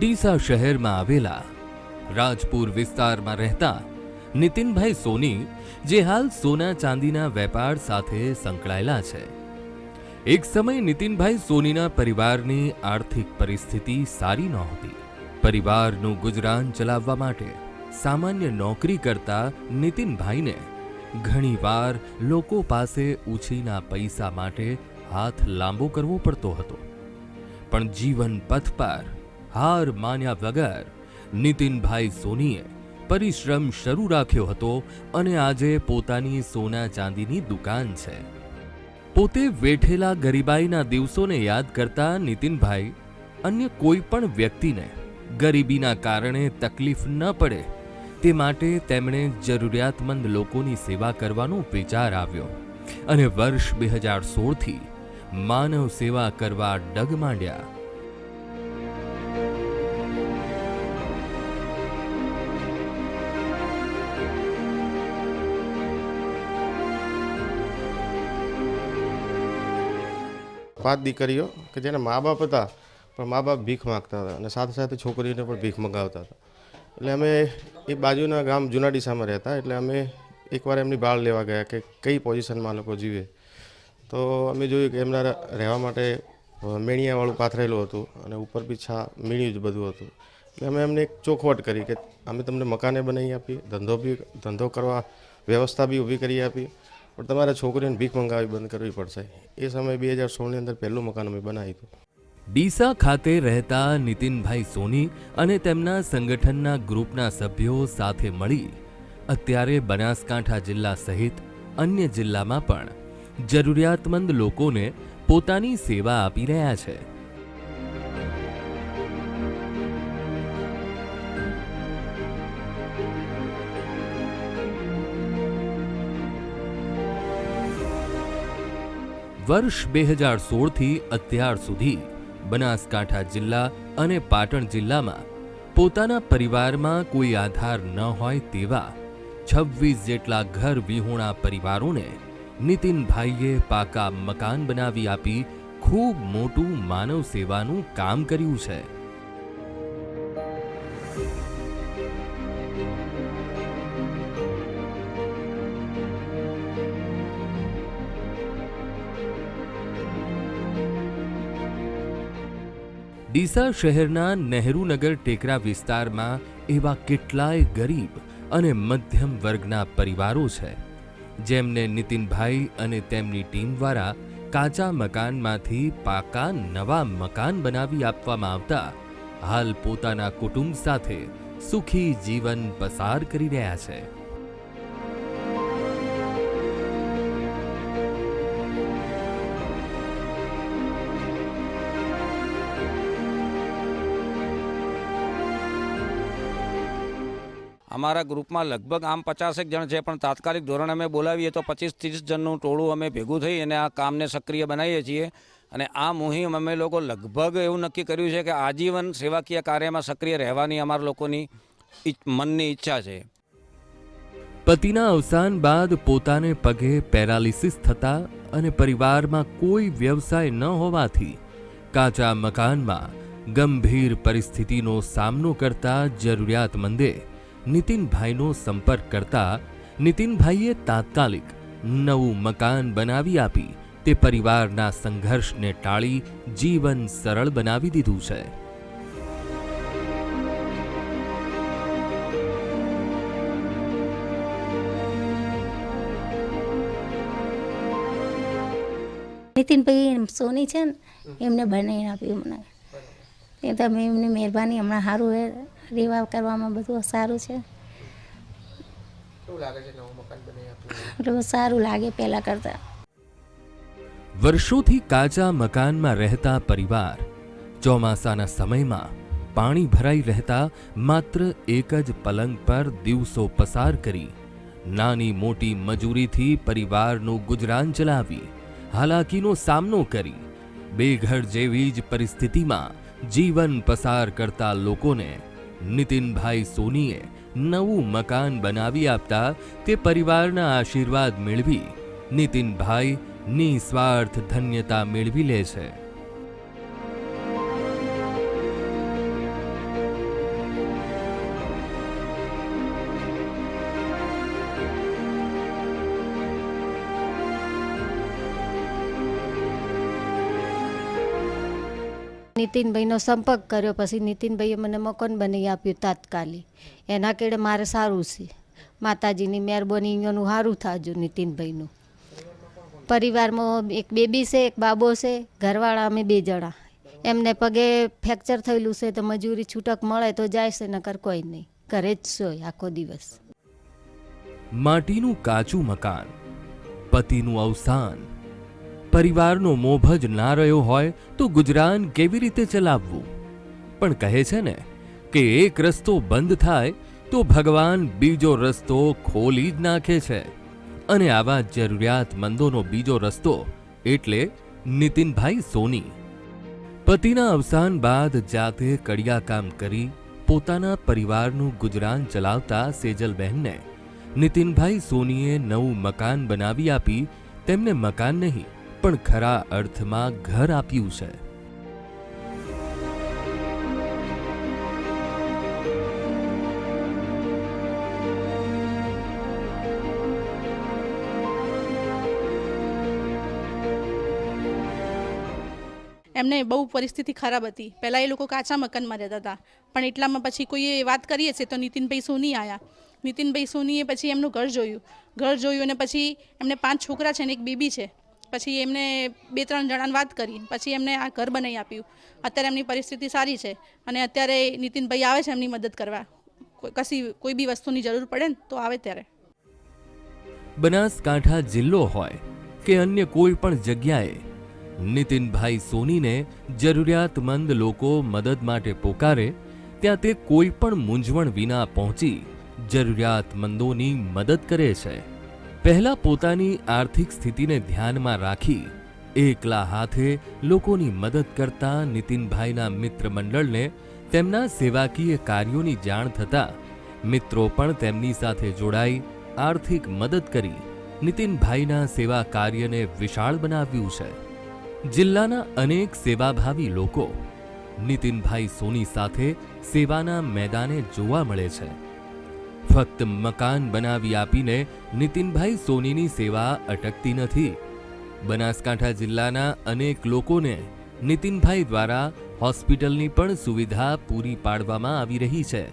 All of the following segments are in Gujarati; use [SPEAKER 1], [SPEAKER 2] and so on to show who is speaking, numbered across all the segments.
[SPEAKER 1] ડીસા શહેરમાં આવેલા રાજપુર વિસ્તારમાં રહેતા નીતિનભાઈ સોની, જે હાલ સોના ચાંદીના વેપાર સાથે સંકળાયેલા છે. એક સમય નીતિનભાઈ સોનીના પરિવારની આર્થિક પરિસ્થિતિ સારી નહોતી. પરિવારનું ગુજરાન ચલાવવા માટે સામાન્ય નોકરી કરતા નીતિનભાઈને ઘણીવાર લોકો પાસે ઉછીના પૈસા માટે હાથ લાંબો કરવો પડતો હતો. પણ જીવન પથ પર હાર માન્યા વગર નીતિનભાઈ સોનીએ પરિશ્રમ શરૂ રાખ્યો હતો અને આજે પોતાની સોના ચાંદીની દુકાન છે. પોતે વેઠેલા ગરીબાઈના દિવસોને યાદ કરતા નીતિનભાઈ અન્ય કોઈ પણ વ્યક્તિને ગરીબીના કારણે તકલીફ ન પડે તે માટે તેમણે જરૂરિયાતમંદ લોકોની સેવા કરવાનો વિચાર આવ્યો અને વર્ષ 2016થી માનવ સેવા કરવા ડગ માંડ્યા.
[SPEAKER 2] પાંચ દીકરીઓ કે જેના મા બાપ હતા, પણ મા બાપ ભીખ માગતા હતા અને સાથે સાથે છોકરીઓને પણ ભીખ મંગાવતા હતા. એટલે અમે એ બાજુના ગામ જૂના ડીસામાં રહેતા, એટલે અમે એકવાર એમની ભાળ લેવા ગયા કે કઈ પોઝિશનમાં લોકો જીવે. તો અમે જોયું કે એમના રહેવા માટે મેણિયાવાળું પાથરેલું હતું અને ઉપર બી મીણિયું જ બધું હતું. એટલે અમે એમને એક ચોખવટ કરી કે અમે તમને મકાને બનાવી આપીએ, ધંધો કરવા વ્યવસ્થા બી ઊભી કરી આપી, પણ તમારે છોકરીઓને ભીખ મંગાવી બંધ કરવી પડશે. એ સમયે 2016ની અંદર પહેલું મકાન અમે બનાવ્યું હતું.
[SPEAKER 1] ડીસા ખાતે રહેતા નીતિનભાઈ સોની અને તેમના સંગઠનના ગ્રુપના સભ્યો સાથે મળી અત્યારે બનાસકાંઠા જિલ્લા સહિત અન્ય જિલ્લામાં પણ જરૂરિયાતમંદ લોકોને પોતાની સેવા આપી રહ્યા છે. વર્ષ 2016થી અત્યાર સુધી બનાસકાંઠા જિલ્લા અને પાટણ જિલ્લામાં પોતાના પરિવારમાં કોઈ આધાર ન હોય તેવા 26 જેટલા ઘર વિહોણા પરિવારોને નીતિનભાઈએ પાકા મકાન બનાવી આપી ખૂબ મોટું માનવ સેવાનું કામ કર્યું છે. ડીસા શહેરના નહેરુનગર ટેકરા વિસ્તારમાં એવા કેટલાય ગરીબ અને મધ્યમ વર્ગના પરિવારો છે જેમને નીતિનભાઈ અને તેમની ટીમ દ્વારા કાચા મકાનમાંથી પાકા નવા મકાન બનાવી આપવામાં આવતા હાલ પોતાના કુટુંબ સાથે સુખી જીવન પસાર કરી રહ્યા છે.
[SPEAKER 3] અમારા ગ્રુપમાં લગભગ આમ 50 જણ છે, પણ તાત્કાલિક ધોરણે અમે બોલાવીએ તો 25-30 જણનું ટોળું અમે ભેગું થઈ અને આ કામને સક્રિય બનાવીએ છીએ. અને આ મુહિમ અમે લોકો લગભગ એવું નક્કી કર્યું છે કે આજીવન સેવાકીય કાર્યમાં સક્રિય રહેવાની અમારા લોકોની મનની ઈચ્છા છે.
[SPEAKER 1] પતિના અવસાન બાદ પોતાને પગે પેરાલિસિસ થતા અને પરિવારમાં કોઈ વ્યવસાય ન હોવાથી કાચા મકાનમાં ગંભીર પરિસ્થિતિનો સામનો કરતા જરૂરિયાતમંદે નીતિનભાઈનો સંપર્ક કરતા નીતિનભાઈએ તાત્કાલિક નવું મકાન બનાવી આપી તે પરિવારના સંઘર્ષને ટાળી જીવન સરળ બનાવી દીધું છે.
[SPEAKER 4] નીતિનભાઈ સોની છે ને, એમને બનાવીને આપ્યું મને. એ તમે એમની મહેરબાની, હમણાં સારું રેવા કરવામાં બધું સારું છે. સારું લાગે પહેલાં કરતાં.
[SPEAKER 1] વર્ષોથી કાચા મકાનમાં રહેતા પરિવાર ચોમાસાના સમયમાં પાણી ભરાઈ રહેતા માત્ર એક જ પલંગ પર દિવસો પસાર કરી નાની મોટી મજૂરીથી પરિવારનું ગુજરાન ચલાવી હાલાકીનો સામનો કરી બેઘર જેવી જ પરિસ્થિતિમાં જીવન પસાર કરતા લોકોને નીતિનભાઈ સોનીએ નવું મકાન બનાવી આપતા તે પરિવારના આશીર્વાદ મેળવી નીતિનભાઈ નિસ્વાર્થ ધન્યતા મેળવી લે છે.
[SPEAKER 5] નીતિનભાઈનો સંપર્ક કર્યો, પછી નીતિનભાઈએ મને મકાન બનાવી આપ્યું તાત્કાલિક. એના કેડે મારે સારું છે, માતાજીની મહેરબાની અહીંયાનું સારું થાજો. નીતિનભાઈનું પરિવારમાં એક બેબી છે, એક બાબો છે, ઘરવાળા અમે 2 જણા. એમને પગે ફ્રેક્ચર થયેલું છે તો મજૂરી છૂટક મળે તો જાય છે, નકર કોઈ નહીં, ઘરે જ સોય આખો દિવસ.
[SPEAKER 1] માટીનું કાચું મકાન, પતિનું અવસાન, પરિવારનો મોભ જ ના રહ્યો હોય તો ગુજરાન કેવી રીતે ચલાવવું? પણ કહે છે ને કે એક રસ્તો બંધ થાય તો ભગવાન બીજો રસ્તો ખોલી જ નાખે છે. અને આવા જરૂરિયાતમંદોનો બીજો રસ્તો એટલે નીતિનભાઈ સોની. પતિના અવસાન બાદ જાતે કડિયા કામ કરી પોતાના પરિવારનું ગુજરાન ચલાવતા સેજલબહેનને નીતિનભાઈ સોનીએ નવું મકાન બનાવી આપી તેમને મકાન નહીં પણ ખરા અર્થમાં ઘર આપ્યું છે.
[SPEAKER 6] એમને બહુ પરિસ્થિતિ ખરાબ હતી. પહેલાં એ લોકો કાચા મકાનમાં રહેતા હતા, પણ એટલામાં પછી કોઈએ વાત કરીએ છે તો નીતિનભાઈ સોની આવ્યા. નીતિનભાઈ સોનીએ પછી એમનું ઘર જોયું અને પછી એમને 5 છોકરા છે ને એક બેબી છે. પછી એમને 2-3 જણાને વાત કરી, પછી એમને આ ઘર બનાવી આપ્યું. અત્યારે એમની પરિસ્થિતિ સારી છે અને અત્યારે નીતિનભાઈ આવે છે એમની મદદ કરવા. કોઈ બી વસ્તુની જરૂર પડે ને તો આવે ત્યારે.
[SPEAKER 1] બનાસકાંઠા જિલ્લો હોય કે અન્ય કોઈ પણ જગ્યાએ નીતિનભાઈ સોનીને જરૂરિયાતમંદ લોકો મદદ માટે પોકારે ત્યાં તે કોઈ પણ મૂંઝવણ વિના પહોંચી જરૂરિયાતમંદોની મદદ કરે છે. પહેલા પોતાની આર્થિક સ્થિતિને ધ્યાનમાં રાખી એકલા હાથે લોકોની મદદ કરતા નીતિનભાઈના મિત્ર મંડળને તેમના સેવાકીય કાર્યોની જાણ થતાં મિત્રો પણ તેમની સાથે જોડાઈ આર્થિક મદદ કરી નીતિનભાઈના સેવા કાર્યને વિશાળ બનાવ્યું છે. જિલ્લાના અનેક સેવાભાવી લોકો નીતિનભાઈ સોની સાથે સેવાના મેદાને જોવા મળે છે. ફક્ત મકાન બનાવી આપીને નીતિનભાઈ સોનીની સેવા અટકતી નથી. બનાસકાંઠા જિલ્લાના અનેક લોકોને નીતિનભાઈ દ્વારા હોસ્પિટલની પણ સુવિધા પૂરી પાડવામાં આવી રહી છે.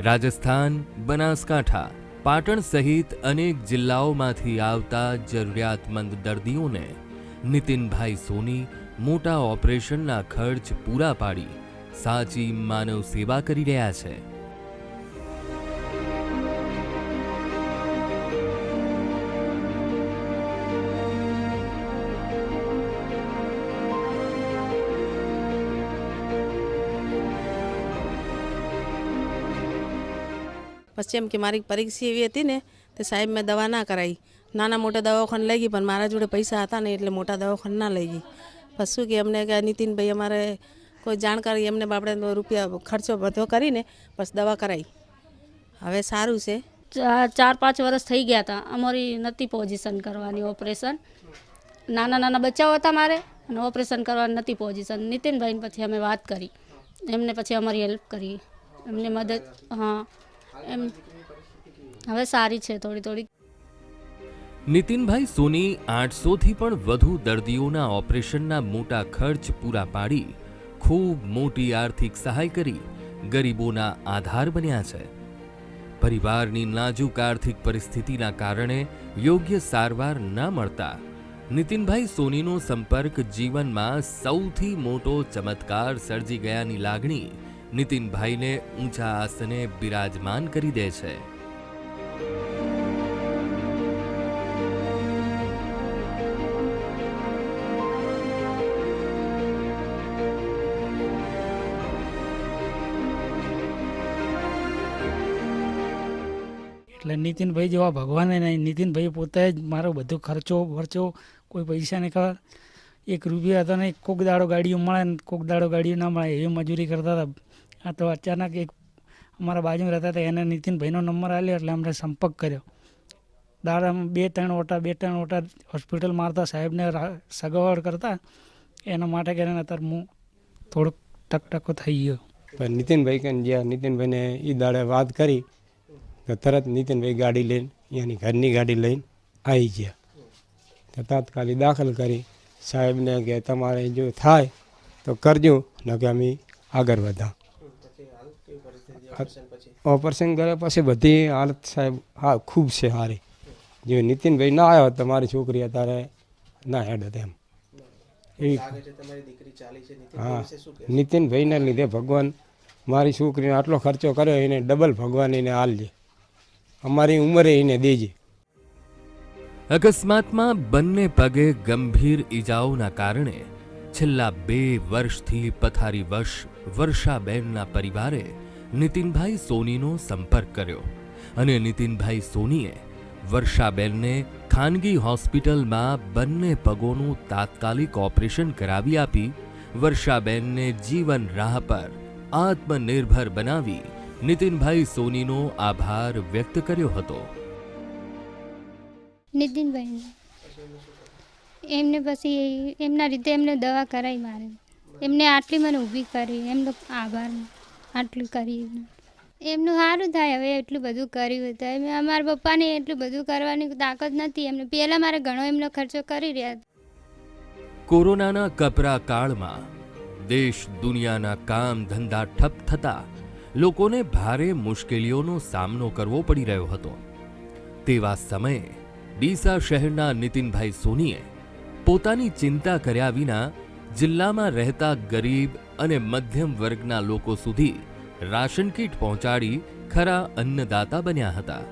[SPEAKER 1] રાજસ્થાન, બનાસકાંઠા, પાટણ સહિત અનેક જિલ્લાઓમાંથી આવતા જરૂરિયાતમંદ દર્દીઓને નીતિનભાઈ સોની મોટા ઓપરેશનના ખર્ચ પૂરા પાડી સાચી માનવ સેવા કરી રહ્યા છે.
[SPEAKER 7] પછી એમ કે મારી પરીક્ષા એવી હતી ને તે સાહેબ મેં દવા ના કરાવી. નાના મોટા દવાખાને લઈ ગઈ, પણ મારા જોડે પૈસા હતા ને એટલે મોટા દવાખાને ના લઈ ગઈ. પછી શું કે અમને કે નીતિનભાઈ અમારે કોઈ જાણકારી એમને આપણે રૂપિયા ખર્ચો બધો કરીને પછી દવા કરાવી. હવે સારું છે.
[SPEAKER 8] 4-5 વર્ષ થઈ ગયા હતા. અમારી નથી પોઝિશન કરવાની ઓપરેશન. નાના બચ્ચાઓ હતા મારે અને ઓપરેશન કરવાની નથી પોઝિશન. નીતિનભાઈને પછી અમે વાત કરી, એમને પછી અમારી હેલ્પ કરી, એમને મદદ. હા, એમ હવે સારી છે થોડી.
[SPEAKER 1] નીતિનભાઈ સોની 800થી પણ વધુ દર્દીઓના ઓપરેશનના મોટા ખર્ચ પૂરા પાડી ખૂબ મોટી આર્થિક સહાય કરી ગરીબોના આધાર બન્યા છે. પરિવારની નાજુક આર્થિક પરિસ્થિતિના કારણે યોગ્ય સારવાર ન મળતા નીતિનભાઈ સોનીનો સંપર્ક જીવનમાં સૌથી મોટો ચમત્કાર સર્જી ગયાની લાગણી નીતિનભાઈને ઊંચા આસને બિરાજમાન કરી દે છે.
[SPEAKER 9] એટલે નીતિનભાઈ જેવા ભગવાને નહીં. નીતિનભાઈ પોતે જ મારો બધો ખર્ચો કોઈ પૈસા નહીં ખબર. 1 રૂપિયા હતા ને કોક દાડો ગાડીઓ મળે ને કોક દાડો ગાડીઓ ના મળે એવી મજૂરી કરતા હતા. આ તો અચાનક એક અમારા બાજુમાં રહેતા હતા, એને નીતિનભાઈનો નંબર આપ્યો એટલે અમને સંપર્ક કર્યો. દાડામાં 2-3 ઓટા હોસ્પિટલ મારતા સાહેબને સગવડ કરતા. એના માટે કરીને અત્યારે હું થોડોક ટકટકો થઈ ગયો.
[SPEAKER 10] પણ નીતિનભાઈ કે જ્યાં નીતિનભાઈને એ દાડે વાત કરી તો તરત નીતિનભાઈ ગાડી લઈને અહીંયાની ઘરની ગાડી લઈને આવી ગયા. તો તાત્કાલિક દાખલ કરી સાહેબને કે તમારે જો થાય તો કરજો ન કે અમે આગળ વધા. ઓપરેશન કર્યા પછી બધી હાલત સાહેબ હા ખૂબ છે સારી. જો નીતિનભાઈ ના આવ્યો તો મારી છોકરી અત્યારે ના હેડ એમ એવી. હા, નીતિનભાઈના લીધે ભગવાન મારી છોકરીને આટલો ખર્ચો કર્યો, એને ડબલ ભગવાન એને હાલજે, અમારી ઉંમરે એને દેજે.
[SPEAKER 1] અકસ્માતમાં બંને પગે ગંભીર ઈજાઓના કારણે છેલ્લા 2 વર્ષથી પથારીવશ વર્ષાબેનના પરિવારે નીતિનભાઈ સોનીનો સંપર્ક કર્યો અને નીતિનભાઈ સોનીએ વર્ષાબેનને ખાનગી હોસ્પિટલમાં બંને પગોનું તાત્કાલિક ઓપરેશન કરાવી આપી વર્ષાબેનને જીવન રાહ પર આત્મનિર્ભર બનાવી નીતિનભાઈ સોનીનો આભાર વ્યક્ત કર્યો હતો.
[SPEAKER 11] નીતિનભાઈ એમને પછી એમના રીતે એમને દવા કરાવી મારે, એમને આટલી મને ઊભી કરી, એમનો આભાર આટલું કરી. એમનું સારું થાય હવે એટલું બધું કર્યું હતું. અમારા પપ્પાને એટલું બધું કરવાની તાકાત નથી એમને, પહેલાં મારે ઘણો એમનો ખર્ચો કરી રહ્યા.
[SPEAKER 1] કોરોનાના કપરા કાળમાં દેશ દુનિયાના કામ ધંધા ઠપ થતા લોકોને ભારે મુશ્કેલીઓનો સામનો કરવો પડી રહ્યો હતો. તેવા સમયે ડીસા શહેરના નીતિનભાઈ સોનીએ પોતાની ચિંતા કર્યા વિના જિલ્લામાં રહેતા ગરીબ અને મધ્યમ વર્ગના લોકો સુધી રાશન કીટ પહોંચાડી ખરા અન્નદાતા બન્યા હતા.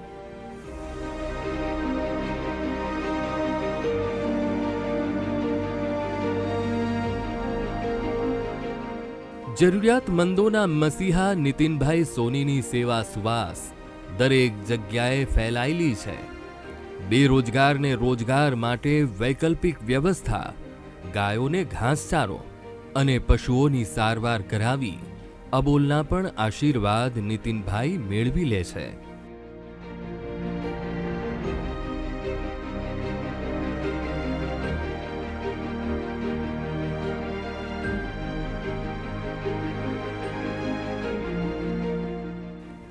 [SPEAKER 1] જરૂરિયાતમંદોના મસીહા નીતિનભાઈ સોનીની સેવા સુવાસ દરેક જગ્યાએ ફેલાયેલી છે. બેરોજગારને રોજગાર માટે વૈકલ્પિક વ્યવસ્થા, ગાયોને ઘાસચારો અને પશુઓની સારવાર કરાવી અબોલના પણ આશીર્વાદ નીતિનભાઈ મેળવી લે છે.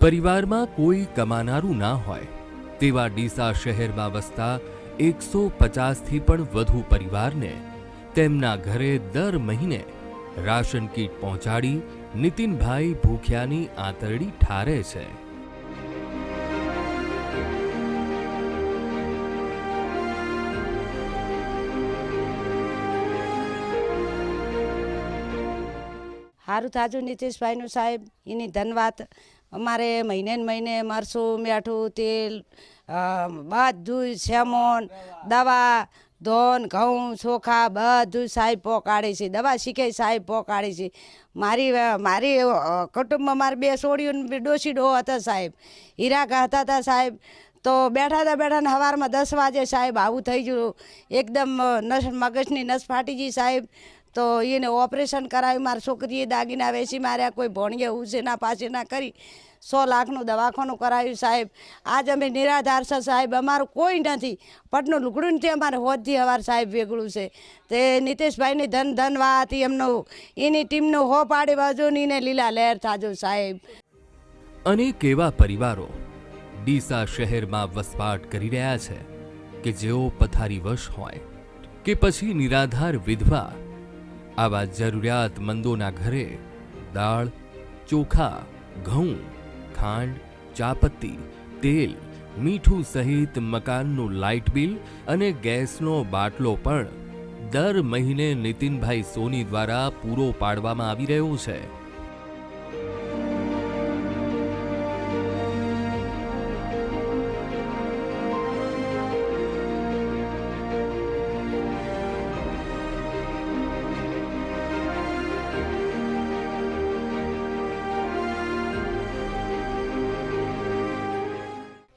[SPEAKER 1] પરિવારમાં કોઈ કમાનારું ના હોય તેવા ડીસા શહેરમાં વસતા 150થી પણ વધુ પરિવારને તેમના ઘરે દર મહિને રાશન કીટ પહોંચાડી નીતિનભાઈ ભૂખ્યાની આંતરડી ઠારે છે.
[SPEAKER 12] સારું થાજુ નીતિશભાઈનું સાહેબ એની ધનવાત. અમારે મહિને ને મહિને મરસું, મીઠું, તેલ, બધું સેમોન, દવા, ધોન, ઘઉં, ચોખા બધું સાહેબ પહોંચાડે છે. દવા શીખે સાહેબ પહોંચાડે છે. મારી કુટુંબમાં મારી 2 છોડીઓ ડોશી ડો હતા સાહેબ, હીરા હતા હતા સાહેબ. તો બેઠા ને સવારમાં 10 વાગે સાહેબ આવું થઈ ગયું, એકદમ મગજની નસ ફાટી ગઈ સાહેબ. તો એને ઓપરેશન કરાવ્યું. મારી છોકરીએ દાગીના વેચી માર્યા, કોઈ ભણીએ ઉછેના પાસે ના કરી 100 લાખનું દવાખાનું કરાવ્યું સાહેબ. આજ અમે નિરાધાર છે સાહેબ, અમારું કોઈ નથી. પટનું લુગડું નથી અમારે હોદથી હવાર સાહેબ વેગળું છે. તે નીતિશભાઈની ધન વાત એમનું એની ટીમનું હો પાડી બાજુ ને લીલા લહેર થાજો સાહેબ.
[SPEAKER 1] અનેક એવા પરિવારો ડીસા શહેરમાં વસવાટ કરી રહ્યા છે કે જેઓ પથારીવશ હોય કે પછી નિરાધાર વિધવા. આવા જરૂરિયાતમંદોના ઘરે દાળ, ચોખા, ઘઉં, ખાંડ, ચાપત્તી, તેલ, મીઠું સહિત મકાનનું લાઇટ બિલ અને ગેસનો બાટલો પણ દર મહિને નીતિનભાઈ સોની દ્વારા પૂરો પાડવામાં આવી રહ્યો છે.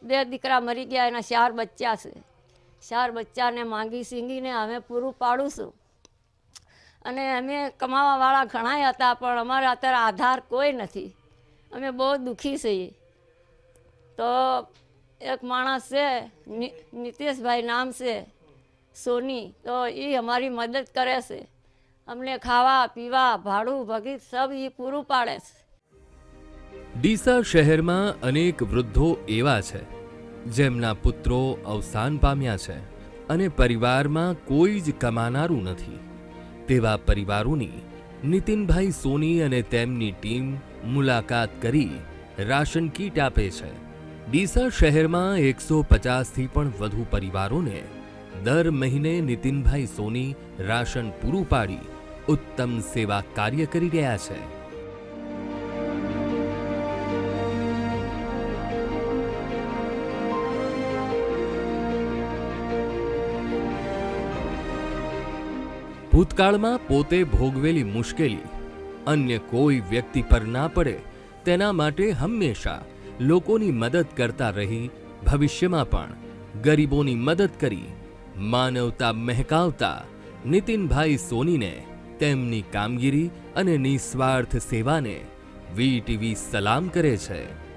[SPEAKER 13] બે દીકરા મરી ગયા, એના 4 બચ્ચા છે. 4 બચ્ચાને માંગી સીંગીને અમે પૂરું પાડું છું. અને અમે કમાવાવાળા ઘણા હતા પણ અમારે અત્યારે આધાર કોઈ નથી. અમે બહુ દુઃખી છીએ. તો એક માણસ છે નીતિશભાઈ નામ છે સોની, તો એ અમારી મદદ કરે છે. અમને ખાવા પીવા ભાડું ભગીત સબ એ પૂરું પાડે છે.
[SPEAKER 1] ડીસા શહેરમાં અનેક વૃદ્ધો એવા છે જેમના પુત્રો અવસાન પામ્યા છે અને પરિવારમાં કોઈ જ કમાનારું નથી તેવા પરિવારોની નીતિનભાઈ સોની અને તેમની ટીમ મુલાકાત કરી રાશન કીટ આપે છે. ડીસા શહેરમાં 150થી પણ વધુ પરિવારોને દર મહિને નીતિનભાઈ સોની રાશન પૂરું પાડી ઉત્તમ સેવા કાર્ય કરી રહ્યા છે. ભૂતકાળમાં પોતે ભોગવેલી મુશ્કેલી અન્ય કોઈ વ્યક્તિ પર ના પડે તેના માટે હંમેશા લોકોની મદદ કરતા રહી ભવિષ્યમાં પણ ગરીબોની મદદ કરી માનવતા મહેકાવતા નીતિનભાઈ સોનીને તેમની કામગીરી અને નિસ્વાર્થ સેવાને વીટીવી સલામ કરે છે.